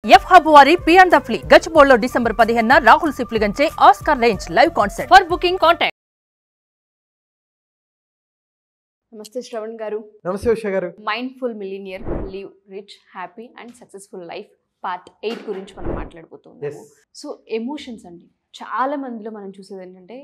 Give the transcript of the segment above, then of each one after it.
F హబ్ వారి పియాన్ ద ఫ్లీ గచ్చిబౌలిలో డిసెంబర్ 15న రాహుల్ సిప్లిగంచే Oscar range live concert. For booking contact. నమస్తే శ్రవణ్ గారు. నమస్తే Usha garu. Mindful millionaire live rich happy and successful life part 8 గురించి మనం మాట్లాడబోతున్నాము. సో ఎమోషన్స్ అండి, చాలా మందిలో మనం చూసేది ఏంటంటే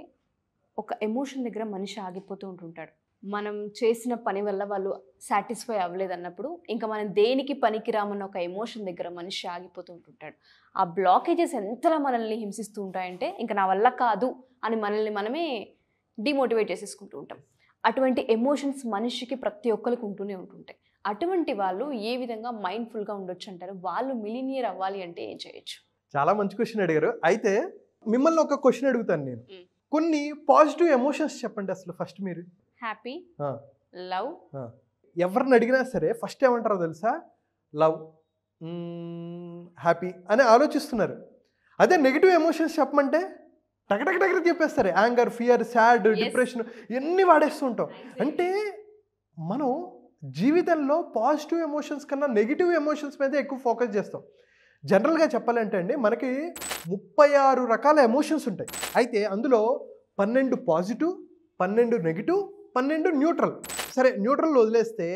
ఒక ఎమోషన్ దగ్గర మనిషి ఆగిపోతూ ఉంటుంటాడు. మనం చేసిన పని వల్ల వాళ్ళు సాటిస్ఫై అవ్వలేదన్నప్పుడు ఇంకా మనం దేనికి పనికిరామన్న ఒక ఎమోషన్ దగ్గర మనిషి ఆగిపోతూ ఉంటుంటాడు. ఆ బ్లాకేజెస్ ఎంతలా మనల్ని హింసిస్తూ ఉంటాయంటే ఇంకా నా వల్ల కాదు అని మనల్ని మనమే డిమోటివేట్ చేసేసుకుంటూ ఉంటాం. అటువంటి ఎమోషన్స్ మనిషికి ప్రతి ఒక్కరికి ఉంటూనే ఉంటుంటాయి. అటువంటి వాళ్ళు ఏ విధంగా మైండ్ఫుల్గా ఉండొచ్చు అంటారు? వాళ్ళు మిలినియర్ అవ్వాలి అంటే ఏం చేయొచ్చు? చాలా మంచి క్వశ్చన్ అడిగారు. అయితే మిమ్మల్ని ఒక క్వశ్చన్ అడుగుతాను నేను. కొన్ని పాజిటివ్ ఎమోషన్స్ చెప్పండి అసలు. ఫస్ట్ మీరు హ్యాపీ, లవ్. ఎవరిని అడిగినా సరే ఫస్ట్ ఏమంటారో తెలుసా? లవ్, హ్యాపీ అని ఆలోచిస్తున్నారు. అదే నెగిటివ్ ఎమోషన్స్ చెప్పమంటే టగటగ చెప్పేస్తారు. యాంగర్, ఫియర్, సాడ్, డిప్రెషన్ ఇవన్నీ వాడేస్తుంటాం. అంటే మనం జీవితంలో పాజిటివ్ ఎమోషన్స్ కన్నా నెగిటివ్ ఎమోషన్స్ మీద ఎక్కువ ఫోకస్ చేస్తాం. జనరల్గా చెప్పాలంటే అండి, మనకి 36 రకాల ఎమోషన్స్ ఉంటాయి. అయితే అందులో 12 పాజిటివ్, 12 నెగిటివ్, 12 న్యూట్రల్. సరే, న్యూట్రల్ వదిలేస్తే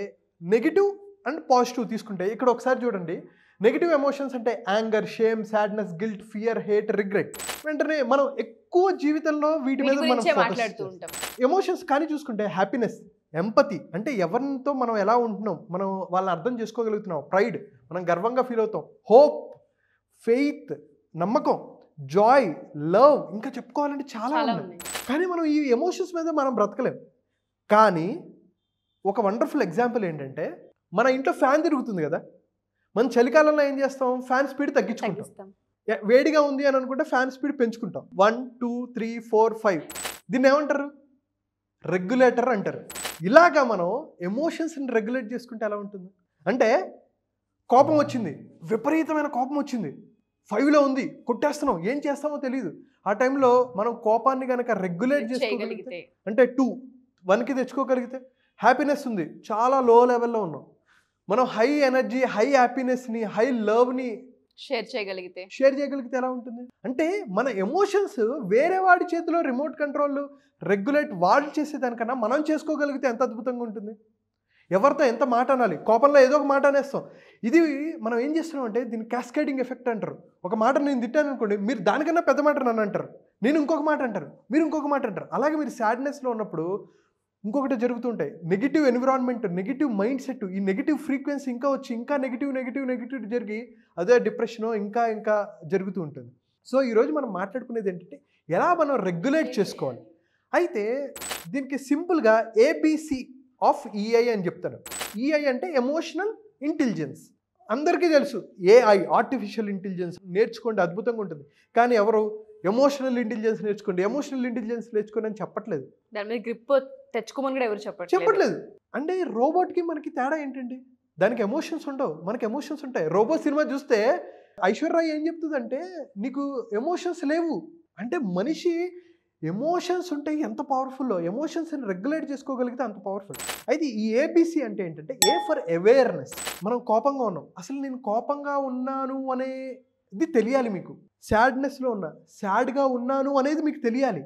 నెగిటివ్ అండ్ పాజిటివ్ తీసుకుంటే ఇక్కడ ఒకసారి చూడండి. నెగిటివ్ ఎమోషన్స్ అంటే anger, shame, sadness, guilt, fear, hate, regret. వెంటనే మనం ఎక్కువ జీవితంలో వీటి మీద మనం మాట్లాడుతూ ఉంటాం. ఎమోషన్స్ కానీ చూసుకుంటే హ్యాపీనెస్, ఎంపతి అంటే ఎవరితో మనం ఎలా ఉంటున్నాం, మనం వాళ్ళని అర్థం చేసుకోగలుగుతున్నాం. ప్రైడ్, మనం గర్వంగా ఫీల్ అవుతాం. హోప్, ఫెయిత్, నమ్మకం, జాయ్, లవ్, ఇంకా చెప్పుకోవాలంటే చాలా ఉన్నాయి. కానీ మనం ఈ ఎమోషన్స్ మీద మనం బ్రతకలేం. కానీ ఒక వండర్ఫుల్ ఎగ్జాంపుల్ ఏంటంటే, మన ఇంట్లో ఫ్యాన్ తిరుగుతుంది కదా, మనం చలికాలంలో ఏం చేస్తాం? ఫ్యాన్ స్పీడ్ తగ్గించుకుంటాం. వేడిగా ఉంది అని అనుకుంటే ఫ్యాన్ స్పీడ్ పెంచుకుంటాం. 1 2 3 4 5. దీన్ని ఏమంటారు? రెగ్యులేటర్ అంటారు. ఇలాగా మనం ఎమోషన్స్ని రెగ్యులేట్ చేసుకుంటే ఎలా ఉంటుంది అంటే, కోపం వచ్చింది, విపరీతమైన కోపం వచ్చింది, 5లో ఉంది, కొట్టేస్తున్నాం, ఏం చేస్తామో తెలియదు. ఆ టైంలో మనం కోపాన్ని కనుక రెగ్యులేట్ చేసుకోగలిగితే, అంటే 2 1కి తెచ్చుకోగలిగితే, హ్యాపీనెస్ ఉంది, చాలా లో లెవెల్లో ఉన్నాం, మనం హై ఎనర్జీ, హై హ్యాపీనెస్ని, హై లవ్ని షేర్ చేయగలిగితే ఎలా ఉంటుంది అంటే, మన ఎమోషన్స్ వేరే వాడి చేతిలో రిమోట్ కంట్రోల్ రెగ్యులేట్ వాడు చేసేదానికన్నా మనం చేసుకోగలిగితే ఎంత అద్భుతంగా ఉంటుంది. ఎవరితో ఎంత మాట అనాలి, కోపంలో ఏదో ఒక మాట అనేస్తాం. ఇది మనం ఏం చేస్తున్నాం అంటే, దీన్ని క్యాస్కేడింగ్ ఎఫెక్ట్ అంటారు. ఒక మాట నేను తిట్టాను అనుకోండి, మీరు దానికన్నా పెద్ద మాట నన్ను అంటారు, నేను ఇంకొక మాట అంటారు, మీరు ఇంకొక మాట అంటారు. అలాగే మీరు సాడ్నెస్లో ఉన్నప్పుడు ఇంకొకటి జరుగుతుంటాయి. Negative environment, negative mind set, ఈ నెగిటివ్ ఫ్రీక్వెన్సీ ఇంకా వచ్చి ఇంకా నెగిటివ్ జరిగి అదే డిప్రెషనో ఇంకా జరుగుతూ ఉంటుంది. సో ఈరోజు మనం మాట్లాడుకునేది ఏంటంటే, ఎలా మనం రెగ్యులేట్ చేసుకోవాలి. అయితే దీనికి సింపుల్గా ABC ఆఫ్ EI అని చెప్తాను. EI అంటే ఎమోషనల్ ఇంటెలిజెన్స్. అందరికీ తెలుసు, AI ఆర్టిఫిషియల్ ఇంటెలిజెన్స్ నేర్చుకోండి, అద్భుతంగా ఉంటుంది. కానీ ఎవరు ఎమోషనల్ ఇంటెలిజెన్స్ నేర్చుకోండి అని చెప్పట్లేదు. దాని మీద గ్రిప్ తెచ్చుకోమని కూడా ఎవరు చెప్పట్లేదు. అంటే రోబోట్కి మనకి తేడా ఏంటండి? దానికి ఎమోషన్స్ ఉండవు, మనకి ఎమోషన్స్ ఉంటాయి. రోబో సినిమా చూస్తే ఐశ్వర్య ఏం చెప్తుందంటే, నీకు ఎమోషన్స్ లేవు అంటే, మనిషి ఎమోషన్స్ ఉంటే ఎంత పవర్ఫుల్లో, ఎమోషన్స్ని రెగ్యులేట్ చేసుకోగలిగితే అంత పవర్ఫుల్. అయితే ఈ ABC అంటే ఏంటంటే, A ఫర్ అవేర్నెస్. మనం కోపంగా ఉన్నాం, అసలు నేను కోపంగా ఉన్నాను అనేది తెలియాలి మీకు. సాడ్నెస్లో ఉన్నా, సాడ్గా ఉన్నాను అనేది మీకు తెలియాలి.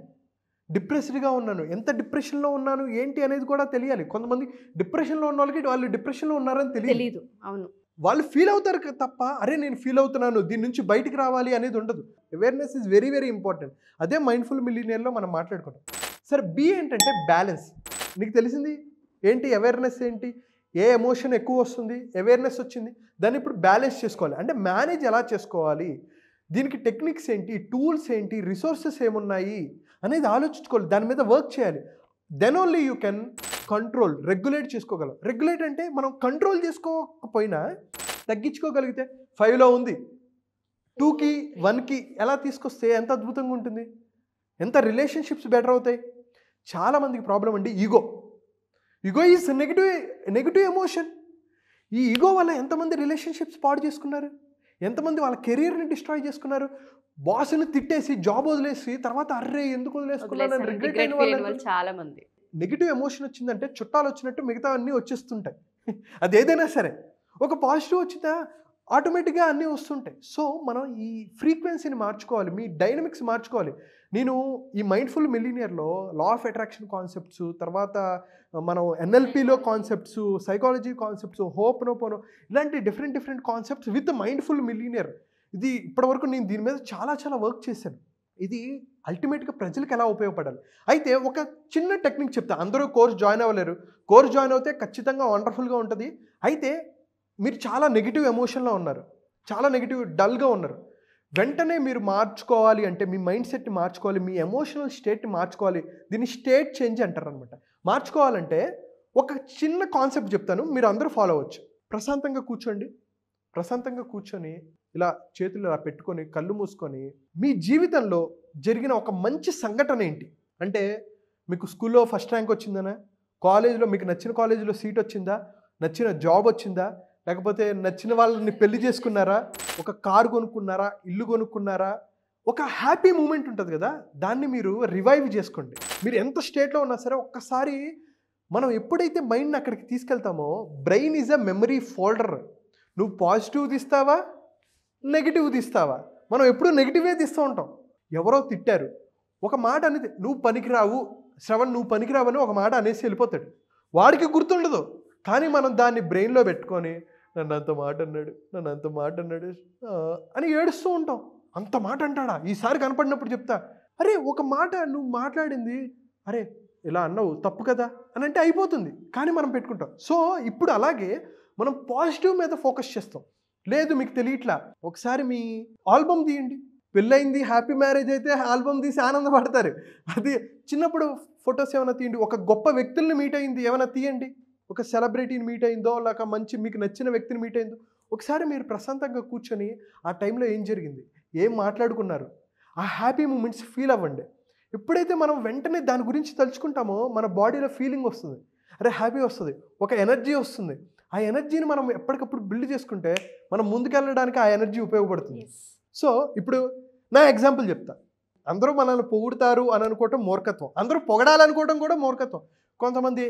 డిప్రెస్డ్గా ఉన్నాను, ఎంత డిప్రెషన్లో ఉన్నాను ఏంటి అనేది కూడా తెలియాలి. కొంతమంది డిప్రెషన్లో ఉన్న వాళ్ళకి వాళ్ళు డిప్రెషన్లో ఉన్నారని తెలియదు. అవును, వాళ్ళు ఫీల్ అవుతారు తప్ప, అరే నేను ఫీల్ అవుతున్నాను, దీని నుంచి బయటికి రావాలి అనేది ఉండదు. Awareness is very very important. అదే మైండ్ఫుల్ మిలినియర్లో మనం మాట్లాడుకుంటాం. సరే, B ఏంటంటే బ్యాలెన్స్. నీకు తెలిసింది ఏంటి? అవేర్నెస్ ఏంటి? ఏ ఎమోషన్ ఎక్కువ వస్తుంది, అవేర్నెస్ వచ్చింది, దాన్ని ఇప్పుడు బ్యాలెన్స్ చేసుకోవాలి. అంటే మేనేజ్ ఎలా చేసుకోవాలి, దీనికి టెక్నిక్స్ ఏంటి, టూల్స్ ఏంటి, రిసోర్సెస్ ఏమున్నాయి అనేది ఆలోచించుకోవాలి, దాని మీద వర్క్ చేయాలి. Then only you can control, regulate చేసుకోగలం. రెగ్యులేట్ అంటే మనం కంట్రోల్ చేసుకోకపోయినా తగ్గించుకోగలిగితే, 5లో ఉంది 2కి 1కి ఎలా తీసుకొస్తే ఎంత అద్భుతంగా ఉంటుంది, ఎంత రిలేషన్షిప్స్ బెటర్ అవుతాయి. చాలామందికి ప్రాబ్లం అండి ఈగో ఈజ్ నెగిటివ్ ఎమోషన్. ఈ ఈగో వల్ల ఎంతమంది రిలేషన్షిప్స్ పాడు చేసుకున్నారు, ఎంతమంది వాళ్ళ కెరీర్ని డిస్ట్రాయ్ చేసుకున్నారు. బాస్ని తిట్టేసి జాబ్ వదిలేసి తర్వాత అర్రే ఎందుకు వదిలేసుకున్నాను రిగ్రెట్ అయిన వాళ్ళు చాలా మంది. నెగిటివ్ ఎమోషన్ వచ్చిందంటే చుట్టాలు వచ్చినట్టు మిగతా అన్నీ వచ్చేస్తుంటాయి. అది ఏదైనా సరే. ఒక పాజిటివ్ వచ్చిందా, ఆటోమేటిక్గా అన్నీ వస్తుంటాయి. సో మనం ఈ ఫ్రీక్వెన్సీని మార్చుకోవాలి, మీ డైనమిక్స్ మార్చుకోవాలి. నేను ఈ మైండ్ఫుల్ మిలినియర్లో లా ఆఫ్ అట్రాక్షన్ కాన్సెప్ట్స్, తర్వాత మనం ఎన్ఎల్పిలో కాన్సెప్ట్స్, సైకాలజీ కాన్సెప్ట్స్, హోప్నోపోనో, ఇలాంటి different concepts with mindful millionaire. ఇది ఇప్పటివరకు నేను దీని మీద చాలా వర్క్ చేశాను. ఇది అల్టిమేట్గా ప్రజలకు ఎలా ఉపయోగపడాలి. అయితే ఒక చిన్న టెక్నిక్ చెప్తా. అందరూ కోర్స్ జాయిన్ అవ్వలేరు. కోర్స్ జాయిన్ అవుతే ఖచ్చితంగా వండర్ఫుల్గా ఉంటుంది. అయితే మీరు చాలా నెగిటివ్ ఎమోషన్లో ఉన్నారు, చాలా నెగిటివ్ డల్గా ఉన్నారు. వెంటనే మీరు మార్చుకోవాలి అంటే మీ మైండ్ సెట్ని మార్చుకోవాలి, మీ ఎమోషనల్ స్టేట్ని మార్చుకోవాలి. దీన్ని స్టేట్ చేంజ్ అంటారు అనమాట. మార్చుకోవాలంటే ఒక చిన్న కాన్సెప్ట్ చెప్తాను, మీరు అందరూ ఫాలో అవ్వచ్చు. ప్రశాంతంగా కూర్చొని ఇలా చేతులు ఇలా పెట్టుకొని కళ్ళు మూసుకొని మీ జీవితంలో జరిగిన ఒక మంచి సంఘటన ఏంటి అంటే, మీకు స్కూల్లో ఫస్ట్ ర్యాంక్ వచ్చిందనా, కాలేజీలో మీకు నచ్చిన కాలేజీలో సీట్ వచ్చిందా, నచ్చిన జాబ్ వచ్చిందా, లేకపోతే నచ్చిన వాళ్ళని పెళ్లి చేసుకున్నారా, ఒక కారు కొనుక్కున్నారా, ఇల్లు కొనుక్కున్నారా, ఒక హ్యాపీ మూమెంట్ ఉంటుంది కదా, దాన్ని మీరు రివైవ్ చేసుకోండి. మీరు ఎంత స్టేట్లో ఉన్నా సరే ఒక్కసారి మనం ఎప్పుడైతే మైండ్ని అక్కడికి తీసుకెళ్తామో, brain is a memory folder. నువ్వు పాజిటివ్ తీస్తావా, నెగిటివ్ తీస్తావా? మనం ఎప్పుడూ నెగిటివే తీస్తూ ఉంటాం. ఎవరో తిట్టారు, ఒక మాట అనేది, నువ్వు పనికిరావు శ్రవణ్, నువ్వు పనికిరావని ఒక మాట అనేసి వెళ్ళిపోతాడు. వాడికి గుర్తుండదు, కానీ మనం దాన్ని బ్రెయిన్లో పెట్టుకొని నన్ను అంత మాట అన్నాడు అని ఏడుస్తూ ఉంటాం. అంత మాట అంటాడా, ఈసారి కనపడినప్పుడు చెప్తా, అరే ఒక మాట నువ్వు మాట్లాడింది, అరే ఇలా అన్నావు తప్పు కదా అని అంటే అయిపోతుంది, కానీ మనం పెట్టుకుంటాం. సో ఇప్పుడు అలాగే మనం పాజిటివ్ మీద ఫోకస్ చేస్తాం. లేదు మీకు తెలియట్లా, ఒకసారి మీ ఆల్బమ్ తీయండి. పెళ్ళయింది, హ్యాపీ మ్యారేజ్ అయితే ఆల్బమ్ తీసి ఆనందపడతారు. అది చిన్నప్పుడు ఫొటోస్ ఏమైనా తీయండి, ఒక గొప్ప వ్యక్తుల్ని మీట్ అయింది ఏమైనా తీయండి, ఒక సెలబ్రిటీని మీట్ అయిందో, లేక మంచి మీకు నచ్చిన వ్యక్తిని మీట్ అయిందో, ఒకసారి మీరు ప్రశాంతంగా కూర్చొని ఆ టైంలో ఏం జరిగింది, ఏం మాట్లాడుకున్నారు, ఆ హ్యాపీ మూమెంట్స్ ఫీల్ అవ్వండి. ఎప్పుడైతే మనం వెంటనే దాని గురించి తలుచుకుంటామో మన బాడీలో ఫీలింగ్ వస్తుంది, అరే హ్యాపీ వస్తుంది, ఒక ఎనర్జీ వస్తుంది. ఆ ఎనర్జీని మనం ఎప్పటికప్పుడు బిల్డ్ చేసుకుంటే మనం ముందుకెళ్ళడానికి ఆ ఎనర్జీ ఉపయోగపడుతుంది. సో ఇప్పుడు నా ఎగ్జాంపుల్ చెప్తా. అందరూ మనల్ని పొగుడుతారు అని అనుకోవటం మూర్ఖత్వం, అందరూ పొగడాలనుకోవడం కూడా మూర్ఖత్వం. కొంతమంది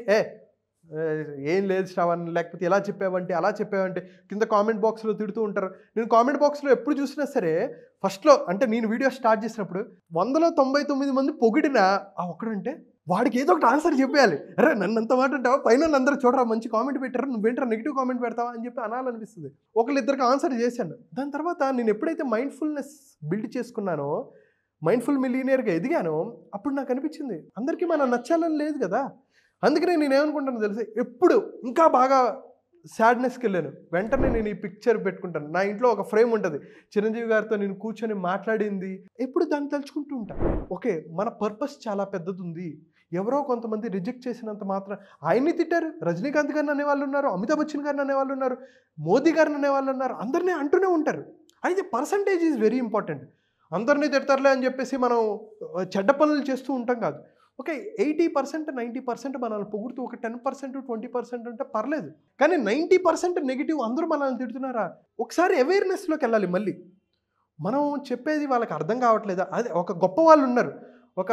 ఏం లేదు శ్రవణ్, లేకపోతే ఎలా చెప్పావంటే అలా చెప్పావంటే కింద కామెంట్ బాక్స్లో తిడుతూ ఉంటారు. నేను కామెంట్ బాక్స్లో ఎప్పుడు చూసినా సరే ఫస్ట్లో అంటే నేను వీడియో స్టార్ట్ చేసినప్పుడు 199 మంది పొగిడినా ఆ ఒక్కడంటే వాడికి ఏదో ఒకటి ఆన్సర్ చెప్పేయాలి. అరే నన్ను అంత మాట అంటావా, పైన అందరూ చూడరా మంచి కామెంట్ పెట్టారా, నువ్వేంటారా నెగిటివ్ కామెంట్ పెడతావా అని చెప్పి అనాలనిపిస్తుంది. ఒకళ్ళిద్దరికి ఆన్సర్ చేశాను. దాని తర్వాత నేను ఎప్పుడైతే మైండ్ఫుల్నెస్ బిల్డ్ చేసుకున్నానో, మైండ్ఫుల్ మిలియనియర్గా ఎదిగానో, అప్పుడు నాకు అనిపించింది అందరికీ మనం నచ్చాలని లేదు కదా. అందుకనే నేనేమనుకుంటాను తెలిసి, ఎప్పుడు ఇంకా బాగా సాడ్నెస్కి వెళ్ళాను, వెంటనే నేను ఈ పిక్చర్ పెట్టుకుంటాను. నా ఇంట్లో ఒక ఫ్రేమ్ ఉంటుంది, చిరంజీవి గారితో నేను కూర్చొని మాట్లాడింది, ఎప్పుడు దాన్ని తలుచుకుంటూ ఉంటాను. ఓకే మన పర్పస్ చాలా పెద్దది ఉంది. ఎవరో కొంతమంది రిజెక్ట్ చేసినంత మాత్రం ఆయన్ని తిట్టారు, రజనీకాంత్ గారిని అనేవాళ్ళు ఉన్నారు, అమితాబ్ బచ్చన్ గారిని అనేవాళ్ళు ఉన్నారు, మోదీ గారిని అనేవాళ్ళు ఉన్నారు, అందరినీ అంటూనే ఉంటారు. అయితే పర్సంటేజ్ ఈజ్ వెరీ ఇంపార్టెంట్. అందరినీ తిడతారులే అని చెప్పేసి మనం చెడ్డ పనులు చేస్తూ ఉంటాం కాదు. ఓకే 80% 90% మనల్ని పొగుడుతూ ఒక 10% 20% అంటే పర్లేదు, కానీ 90% నెగిటివ్ అందరూ మనల్ని తిడుతున్నారా, ఒకసారి అవేర్నెస్లోకి వెళ్ళాలి. మళ్ళీ మనం చెప్పేది వాళ్ళకి అర్థం కావట్లేదా. అదే ఒక గొప్ప వాళ్ళు ఉన్నారు, ఒక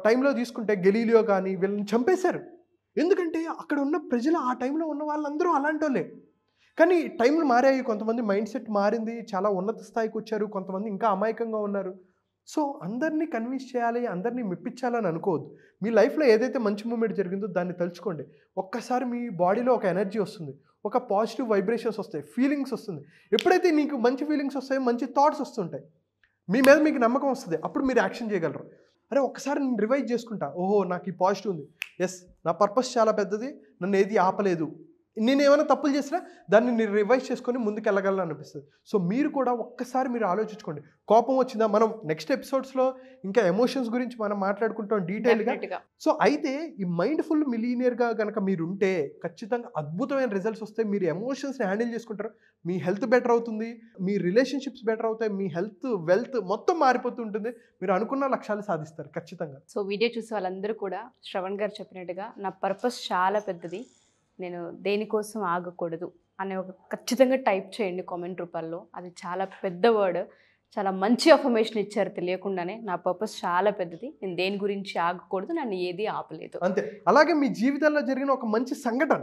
టైంలో తీసుకుంటే గెలీలియో కానీ వీళ్ళని చంపేశారు. ఎందుకంటే అక్కడ ఉన్న ప్రజలు ఆ టైంలో ఉన్న వాళ్ళందరూ అలాంటి వాళ్ళే. కానీ టైంలు మారాయి, కొంతమంది మైండ్ సెట్ మారింది, చాలా ఉన్నత స్థాయికి వచ్చారు, కొంతమంది ఇంకా అమాయకంగా ఉన్నారు. సో అందరినీ కన్విన్స్ చేయాలి, అందరినీ మెప్పించాలని అనుకోవద్దు. మీ లైఫ్లో ఏదైతే మంచి మూమెంట్ జరిగిందో దాన్ని తలుచుకోండి. ఒక్కసారి మీ బాడీలో ఒక ఎనర్జీ వస్తుంది, ఒక పాజిటివ్ వైబ్రేషన్స్ వస్తాయి, ఫీలింగ్స్ వస్తుంది. ఎప్పుడైతే నీకు మంచి ఫీలింగ్స్ వస్తాయో మంచి థాట్స్ వస్తుంటాయి, మీ మీద మీకు నమ్మకం వస్తుంది, అప్పుడు మీరు యాక్షన్ చేయగలరు. అరే ఒక్కసారి నేను రివైజ్ చేసుకుంటా, ఓహో నాకు ఈ పాజిటివ్ ఉంది, ఎస్ నా పర్పస్ చాలా పెద్దది, నన్ను ఏది ఆపలేదు, నేను ఏమైనా తప్పులు చేసినా దాన్ని నేను రివైజ్ చేసుకొని ముందుకు వెళ్ళగలను అనిపిస్తుంది. సో మీరు కూడా ఒక్కసారి మీరు ఆలోచించుకోండి. కోపం వచ్చిందా, మనం నెక్స్ట్ ఎపిసోడ్స్లో ఇంకా ఎమోషన్స్ గురించి మనం మాట్లాడుకుంటాం డీటెయిల్గా. సో అయితే ఈ మైండ్ఫుల్ మిలియనియర్గా కనుక మీరు ఉంటే ఖచ్చితంగా అద్భుతమైన రిజల్ట్స్ వస్తాయి. మీరు ఎమోషన్స్ని హ్యాండిల్ చేసుకుంటారు, మీ హెల్త్ బెటర్ అవుతుంది, మీ రిలేషన్షిప్స్ బెటర్ అవుతాయి, మీ హెల్త్ వెల్త్ మొత్తం మారిపోతుంటుంది, మీరు అనుకున్న లక్ష్యాలు సాధిస్తారు ఖచ్చితంగా. సో వీడియో చూసే వాళ్ళందరూ కూడా శ్రవణ్ గారు చెప్పినట్టుగా నా పర్పస్ చాలా పెద్దది, నేను దేనికోసం ఆగకూడదు అనే ఒక ఖచ్చితంగా టైప్ చేయండి కామెంట్ రూపాల్లో. అది చాలా పెద్ద వర్డ్, చాలా మంచి అఫర్మేషన్ ఇచ్చారు తెలియకుండానే. నా పర్పస్ చాలా పెద్దది, నేను దేని గురించి ఆగకూడదు, నన్ను ఏది ఆపలేదు. అంతే. అలాగే మీ జీవితంలో జరిగిన ఒక మంచి సంఘటన,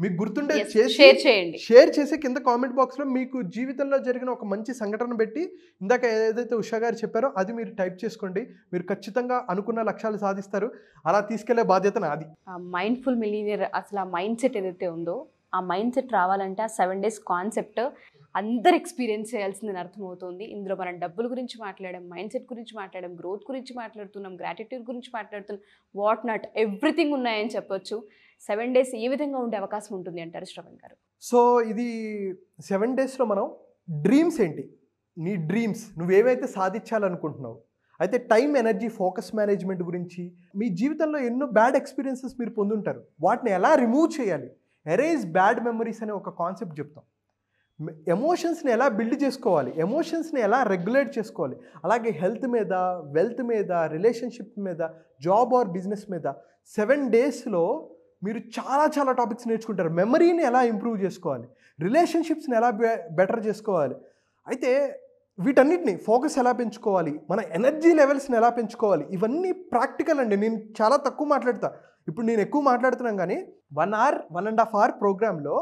మీకు గుర్తుండే షేర్ చేయండి. షేర్ చేసి కింద కామెంట్ బాక్స్లో మీకు జీవితంలో జరిగిన ఒక మంచి సంఘటన పెట్టి ఇందాక ఏదైతే ఉషా గారు చెప్పారో అది మీరు టైప్ చేసుకోండి. మీరు ఖచ్చితంగా అనుకున్న లక్ష్యాలు సాధిస్తారు. అలా తీసుకెళ్లే బాధ్యత నాది. మైండ్ఫుల్ మిలియనీర్ అసలు ఆ మైండ్ సెట్ ఏదైతే ఉందో ఆ మైండ్ సెట్ రావాలంటే ఆ 7 days కాన్సెప్ట్ అందరు ఎక్స్పీరియన్స్ చేయాల్సిందని అర్థమవుతుంది. ఇందులో మనం డబ్బుల గురించి మాట్లాడాం, మైండ్ సెట్ గురించి మాట్లాడాం, గ్రోత్ గురించి మాట్లాడుతున్నాం, గ్రాటిట్యూడ్ గురించి మాట్లాడుతున్నాం, వాట్ నాట్ ఎవ్రీథింగ్ ఉన్నాయని చెప్పొచ్చు. 7 days ఏ విధంగా ఉండే అవకాశం ఉంటుంది అంటారు శ్రవణ్ గారు? సో ఇది 7 daysలో మనం డ్రీమ్స్ ఏంటి, నీ డ్రీమ్స్ నువ్వేవైతే సాధించాలనుకుంటున్నావు, అయితే టైం, ఎనర్జీ, ఫోకస్ మేనేజ్మెంట్ గురించి, మీ జీవితంలో ఎన్నో బ్యాడ్ ఎక్స్పీరియన్సెస్ మీరు పొందుంటారు, వాటిని ఎలా రిమూవ్ చేయాలి, ఎరేజ్ బ్యాడ్ మెమరీస్ అనే ఒక కాన్సెప్ట్ చెప్తాం. ఎమోషన్స్ని ఎలా బిల్డ్ చేసుకోవాలి, ఎమోషన్స్ని ఎలా రెగ్యులేట్ చేసుకోవాలి, అలాగే హెల్త్ మీద, వెల్త్ మీద, రిలేషన్షిప్ మీద, జాబ్ ఆర్ బిజినెస్ మీద 7 daysలో మీరు చాలా చాలా టాపిక్స్ నేర్చుకుంటారు. మెమరీని ఎలా ఇంప్రూవ్ చేసుకోవాలి, రిలేషన్షిప్స్ని ఎలా బెటర్ చేసుకోవాలి, అయితే వీటన్నిటిని ఫోకస్ ఎలా పెంచుకోవాలి, మన ఎనర్జీ లెవెల్స్ని ఎలా పెంచుకోవాలి, ఇవన్నీ ప్రాక్టికల్ అండి. నేను చాలా తక్కువ మాట్లాడతా, ఇప్పుడు నేను ఎక్కువ మాట్లాడుతున్నాను కానీ 1 hour 1.5 hour ప్రోగ్రాంలో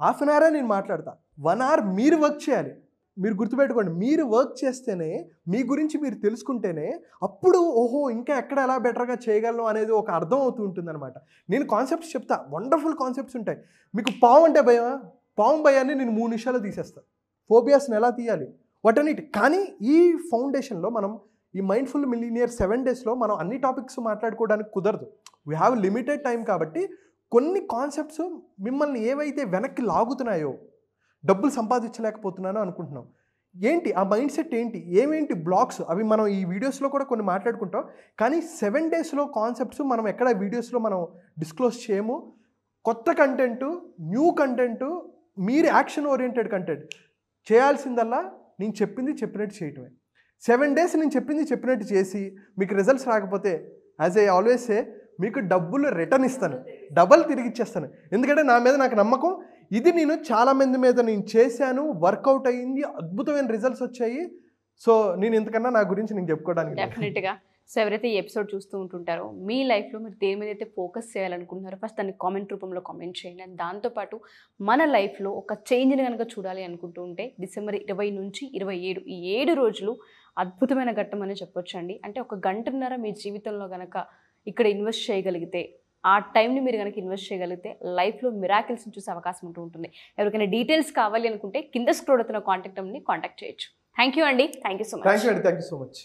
½ an hour నేను మాట్లాడతా. 1 hour మీరు వర్క్ చేయాలి. మీరు గుర్తుపెట్టుకోండి, మీరు వర్క్ చేస్తేనే, మీ గురించి మీరు తెలుసుకుంటేనే అప్పుడు ఓహో ఇంకా ఎక్కడ ఎలా బెటర్గా చేయగలను అనేది ఒక అర్థం అవుతూ ఉంటుంది అనమాట. నేను కాన్సెప్ట్స్ చెప్తా, వండర్ఫుల్ కాన్సెప్ట్స్ ఉంటాయి. మీకు పాము అంటే భయమా? పాము భయాన్ని నేను 3 నిమిషాలు తీసేస్తాను. ఫోబియాస్ని ఎలా తీయాలి వాటన్నిటి. కానీ ఈ ఫౌండేషన్లో మనం ఈ మైండ్ఫుల్ మిలియనియర్ 7 daysలో మనం అన్ని టాపిక్స్ మాట్లాడుకోవడానికి కుదరదు. వీ హ్యావ్ లిమిటెడ్ టైం కాబట్టి కొన్ని కాన్సెప్ట్స్ మిమ్మల్ని ఏవైతే వెనక్కి లాగుతున్నాయో, డబ్బులు సంపాదించలేకపోతున్నానో అనుకుంటున్నాం, ఏంటి ఆ మైండ్ సెట్ ఏంటి, ఏమేంటి బ్లాక్స్, అవి మనం ఈ వీడియోస్లో కూడా కొన్ని మాట్లాడుకుంటాం. కానీ 7 daysలో కాన్సెప్ట్స్ మనం ఎక్కడ వీడియోస్లో మనం డిస్క్లోజ్ చేయము. కొత్త కంటెంటు, న్యూ కంటెంటు, మీరు యాక్షన్ ఓరియంటెడ్ కంటెంట్ చేయాల్సిందల్లా నేను చెప్పింది చెప్పినట్టు చేయటమే. 7 days నేను చెప్పింది చెప్పినట్టు చేసి మీకు రిజల్ట్స్ రాకపోతే యాజ్ ఐ ఆల్వేస్ సే, మీకు డబ్బులు రిటర్న్ ఇస్తాను, డబల్ తిరిగి ఇచ్చేస్తాను. ఎందుకంటే నా మీద నాకు నమ్మకం. ఇది నేను చాలా మంది మీద నేను చేశాను, వర్కౌట్ అయ్యింది, అద్భుతమైన రిజల్ట్స్ వచ్చాయి. సో నేను ఇంతకన్నా నా గురించి నేను చెప్పుకోవడానికి డెఫినెట్గా. సో ఎవరైతే ఈ ఎపిసోడ్ చూస్తూ ఉంటుంటారో మీ లైఫ్లో మీరు దేని మీద అయితే ఫోకస్ చేయాలనుకుంటున్నారో ఫస్ట్ దాన్ని కామెంట్ రూపంలో కామెంట్ చేయండి. అండ్ దాంతోపాటు మన లైఫ్లో ఒక చేంజ్ని కనుక చూడాలి అనుకుంటూ ఉంటే December 20 నుంచి 27 ఈ 7 రోజులు అద్భుతమైన ఘట్టం అని చెప్పొచ్చండి. అంటే 1 గంటన్నర మీ జీవితంలో కనుక ఇక్కడ ఇన్వెస్ట్ చేయగలిగితే, ఆ టైంని మీరు కనుక ఇన్వెస్ట్ చేయగలిగితే లైఫ్లో మిరాకిల్స్ని చూసే అవకాశం ఉంటుంది. ఎవరికైనా డీటెయిల్స్ కావాలి అనుకుంటే కింద స్క్రోల్ అవుతున్న కాంటాక్ట్ నెంబర్ని కాంటాక్ట్ చేయొచ్చు. థ్యాంక్ యూ అండి. Thank you so much. Thank you so much.